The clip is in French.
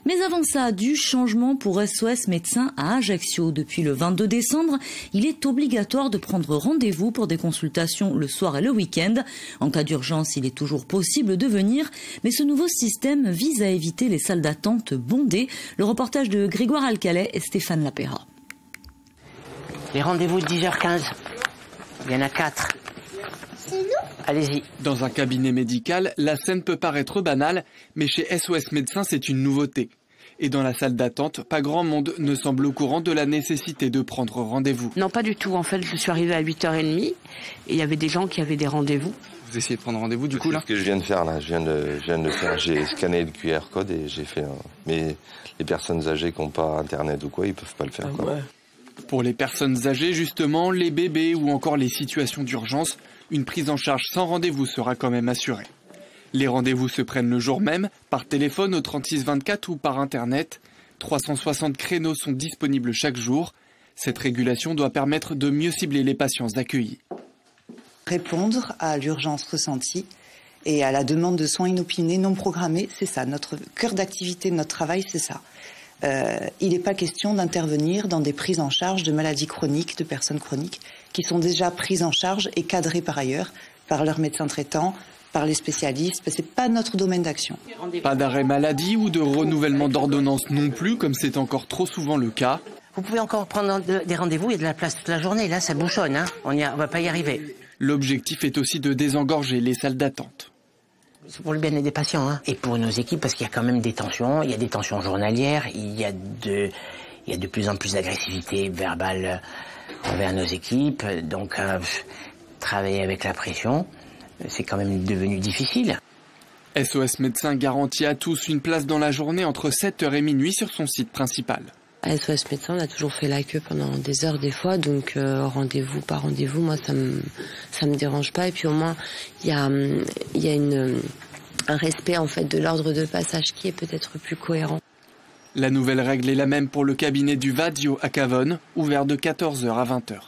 Mais avant ça, du changement pour SOS Médecins à Ajaccio. Depuis le 22 décembre, il est obligatoire de prendre rendez-vous pour des consultations le soir et le week-end. En cas d'urgence, il est toujours possible de venir, mais ce nouveau système vise à éviter les salles d'attente bondées. Le reportage de Grégoire Alcalet et Stéphane Lapéra. Les rendez-vous de 10h15, il y en a 4. Allez-y. Dans un cabinet médical, la scène peut paraître banale, mais chez SOS Médecins, c'est une nouveauté. Et dans la salle d'attente, pas grand monde ne semble au courant de la nécessité de prendre rendez-vous. Non, pas du tout. En fait, je suis arrivée à 8h30 et il y avait des gens qui avaient des rendez-vous. Vous essayez de prendre rendez-vous du coup là? C'est ce que je viens de faire là. Je viens de faire. J'ai scanné le QR code et j'ai fait. Mais les personnes âgées qui n'ont pas internet ou quoi, ils peuvent pas le faire. Quoi. Ouais. Pour les personnes âgées, justement, les bébés ou encore les situations d'urgence, une prise en charge sans rendez-vous sera quand même assurée. Les rendez-vous se prennent le jour même, par téléphone au 3624 ou par Internet. 360 créneaux sont disponibles chaque jour. Cette régulation doit permettre de mieux cibler les patients accueillis. Répondre à l'urgence ressentie et à la demande de soins inopinés non programmés, c'est ça. Notre cœur d'activité de notre travail, c'est ça. Il n'est pas question d'intervenir dans des prises en charge de maladies chroniques, de personnes chroniques, qui sont déjà prises en charge et cadrées par ailleurs, par leurs médecins traitants, par les spécialistes. Ce n'est pas notre domaine d'action. Pas d'arrêt maladie ou de renouvellement d'ordonnance non plus, comme c'est encore trop souvent le cas. Vous pouvez encore prendre des rendez-vous, il y a de la place toute la journée. Là, ça bouchonne, hein. On va pas y arriver. L'objectif est aussi de désengorger les salles d'attente. C'est pour le bien des patients, hein. Et pour nos équipes, parce qu'il y a quand même des tensions. Il y a des tensions journalières. Il y a de plus en plus d'agressivité verbale envers nos équipes. Donc, travailler avec la pression, c'est quand même devenu difficile. SOS Médecins garantit à tous une place dans la journée entre 7h et minuit sur son site principal. À SOS Médecins, on a toujours fait la queue pendant des heures des fois, donc rendez-vous par rendez-vous, moi ça me dérange pas. Et puis au moins il y a un respect en fait de l'ordre de passage qui est peut-être plus cohérent. La nouvelle règle est la même pour le cabinet du Vadio à Cavone, ouvert de 14h à 20h.